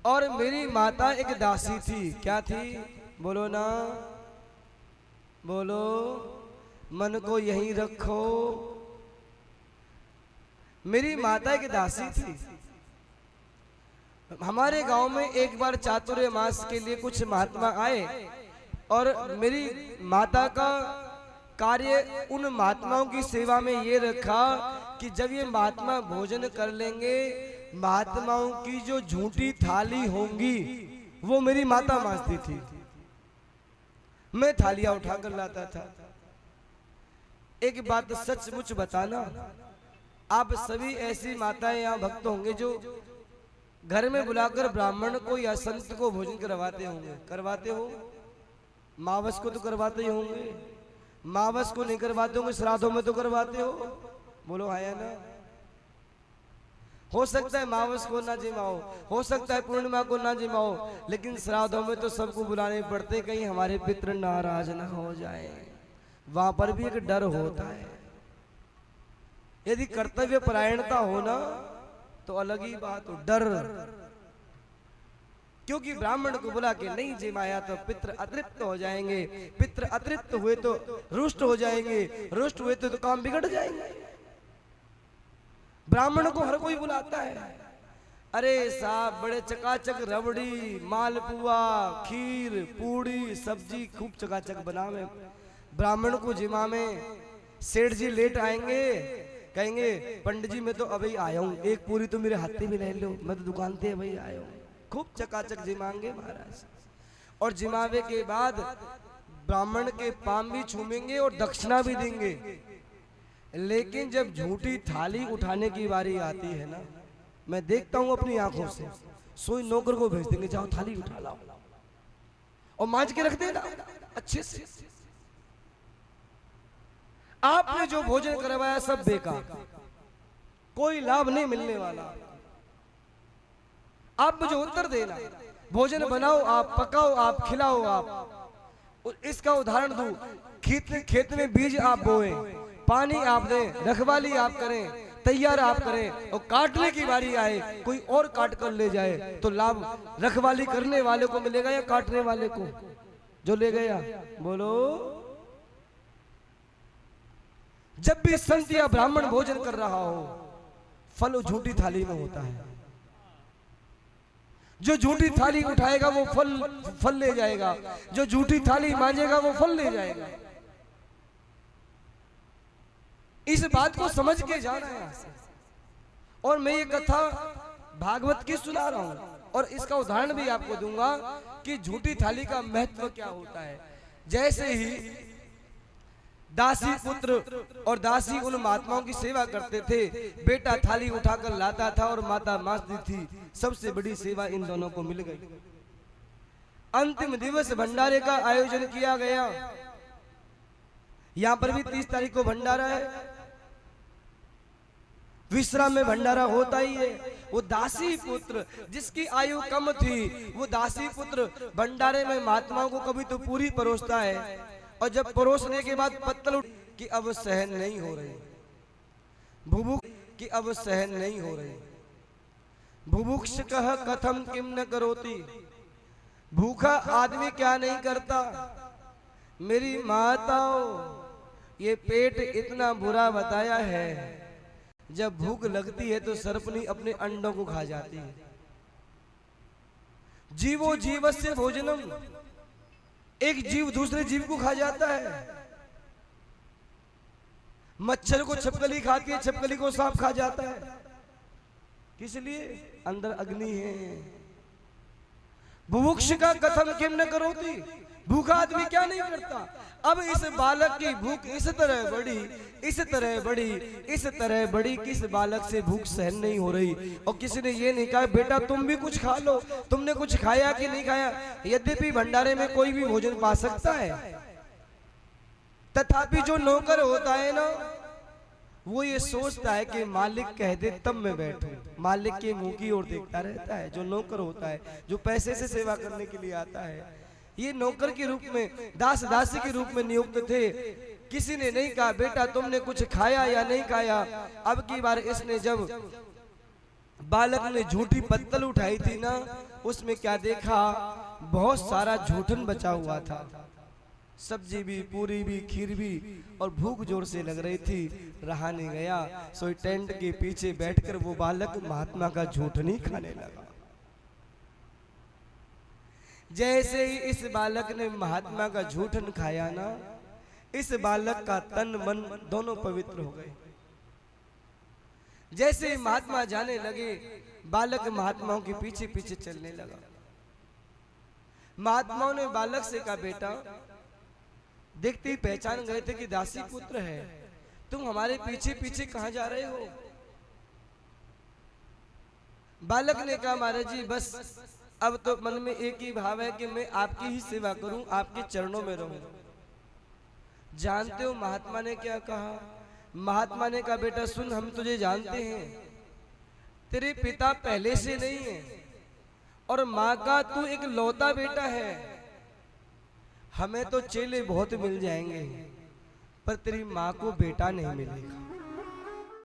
और मेरी माता एक दासी थी। क्या थी? बोलो ना, बोलो। मन को यहीं रखो। मेरी माता एक दासी थी। हमारे गांव में एक बार चातुर्य मास के लिए कुछ महात्मा आए और मेरी माता का कार्य उन महात्माओं की सेवा में ये रखा कि जब ये महात्मा भोजन कर लेंगे, महात्माओं की जो झूठी थाली होंगी वो मेरी माता मांजती थी। मैं थालियां उठाकर लाता था। एक बात सचमुच बताना, आप सभी ऐसी माताएं या भक्त होंगे जो घर में बुलाकर ब्राह्मण को या संत को भोजन करवाते होंगे। करवाते हो? मावस को तो करवाते ही होंगे। मावस को नहीं करवाते होंगे, श्राद्धों में तो करवाते हो। बोलो हाँ या ना? हो सकता है मावस को ना जिमाओ, हो सकता है पूर्णिमा को ना जिमाओ, लेकिन श्राद्धों में तो सबको बुलाने पड़ते, कहीं हमारे पितृ नाराज ना हो जाए। वहां पर भी एक डर होता है। यदि कर्तव्य परायणता हो ना तो अलग ही बात हो, डर। क्योंकि ब्राह्मण को बुला के नहीं जिमाया तो पितृ अतृप्त हो जाएंगे, पितृ अतृप्त हुए तो रुष्ट हो जाएंगे, रुष्ट हुए तो काम बिगड़ जाएंगे। ब्राह्मण को हर कोई बुलाता है। अरे साहब, बड़े चकाचक रबड़ी, मालपुआ, खीर, पूड़ी, सब्जी खूब चकाचक बनावे। ब्राह्मण को जिमा में सेठ जी लेट आएंगे, कहेंगे पंडित जी मैं तो अभी आया हूँ, एक पूरी तो मेरे हाथे में ले लो, मैं तो दुकान से अभी आया हूँ। खूब चकाचक जिमाएंगे महाराज। और जिमावे के बाद ब्राह्मण के पाम भी छूमेंगे और दक्षिणा भी देंगे। लेकिन जब झूठी थाली उठाने की बारी आती है ना, मैं देखता हूं अपनी आंखों से, सोई नौकर को भेज देंगे, जाओ थाली उठा लाओ और मांज के रख देना अच्छे से। आपने जो भोजन करवाया सब बेकार, कोई लाभ नहीं मिलने वाला। आप मुझे उत्तर देना, भोजन बनाओ आप, पकाओ आप, खिलाओ आप। इसका उदाहरण दूं, खेत में बीज आप बोए, पानी आप दें, रखवाली आप करें, तैयार आप करें, और काटने की बारी आए कोई और काट कर ले जाए तो लाभ रखवाली करने वाले को मिलेगा या काटने वाले को जो ले गया? बोलो। जब भी संत या ब्राह्मण भोजन कर रहा हो, फल झूठी थाली में होता है। जो झूठी थाली उठाएगा वो फल ले जाएगा, जो झूठी थाली मांजेगा वो फल ले जाएगा। इस बात को समझ के जाना है यहाँ से। और मैं ये कथा भागवत की सुना रहा हूं और इसका उदाहरण भी आपको दूंगा कि झूठी थाली का महत्व क्या होता है। जैसे ही दासी पुत्र और दासी उन महात्माओं की सेवा करते थे, बेटा थाली उठाकर लाता था और माता मांजती थी। सबसे बड़ी सेवा इन दोनों को मिल गई। अंतिम दिवस भंडारे का आयोजन किया गया। यहां पर भी 30 तारीख को भंडारा है। विश्राम में भंडारा होता ही है। वो दासी पुत्र जिसकी आयु कम थी, वो दासी पुत्र भंडारे में महात्माओं को कभी तो पूरी परोसता है, और जब परोसने के बाद पत्तल उठ कि अब सहन नहीं हो रही, भुभुक कि अब सहन नहीं हो रही, भुभुक्ष कह कथम किम न करोति, भूखा आदमी क्या नहीं करता। मेरी माताओं, ये पेट इतना बुरा बताया है, जब भूख लगती है तो सर्पनी अपने अंडों को खा जाती है। जीवो जीवस्य भोजनम, एक जीव दूसरे जीव को खा जाता है। मच्छर को छिपकली खाती है, छिपकली को सांप खा जाता है। किस लिए? अंदर अग्नि है। बुभुक्ष का कथम किम न करोति, भूखा आदमी क्या नहीं करता। अब इस बालक की भूख इस तरह बढ़ी, इस तरह बढ़ी, इस तरह बढ़ी कि इस बालक से भूख सहन नहीं हो रही। और किसी ने ये नहीं कहा बेटा तुम भी कुछ खा लो, तुमने कुछ खाया कि नहीं खाया। यद्यपि भंडारे में कोई भी भोजन पा सकता है, तथापि जो नौकर होता है ना, वो ये सोचता है कि मालिक कह दे तब मैं बैठूं। मालिक के मुंह की ओर देखता रहता है। जो नौकर होता है, जो पैसे से सेवा करने के लिए आता है, ये नौकर के रूप में, दास दासी के रूप में नियुक्त थे। किसी ने नहीं कहा बेटा तुमने कुछ खाया या नहीं खाया। अब की बार इसने जब बालक ने झूठी पत्तल उठाई थी ना, उसमें क्या देखा, बहुत सारा झूठन बचा हुआ था। सब्जी भी, पूरी भी, खीर भी, और भूख जोर से लग रही थी, रहा नहीं गया। सो टेंट के पीछे बैठकर वो बालक महात्मा का झूठनी खाने लगा। जैसे ही इस बालक ने महात्मा का झूठन खाया ना, इस बालक का तन मन दोनों पवित्र हो गए। जैसे ही महात्मा जाने लगे, बालक महात्माओं के पीछे पीछे चलने लगा। महात्माओं ने बालक से कहा, बेटा, देखते ही पहचान गए थे कि दासी पुत्र है, तुम हमारे पीछे पीछे कहां जा रहे हो? बालक ने कहा, महाराज जी, बस अब तो मन में एक ही भाव है कि मैं आपकी ही सेवा करूं, आपके चरणों में रहूं। जानते हो महात्मा ने क्या कहा? महात्मा ने कहा, बेटा सुन, हम तुझे जानते हैं, तेरे पिता पहले से नहीं है और माँ का तू एक लौता बेटा है। हमें तो चेले बहुत मिल जाएंगे, पर तेरी माँ को बेटा नहीं मिलेगा।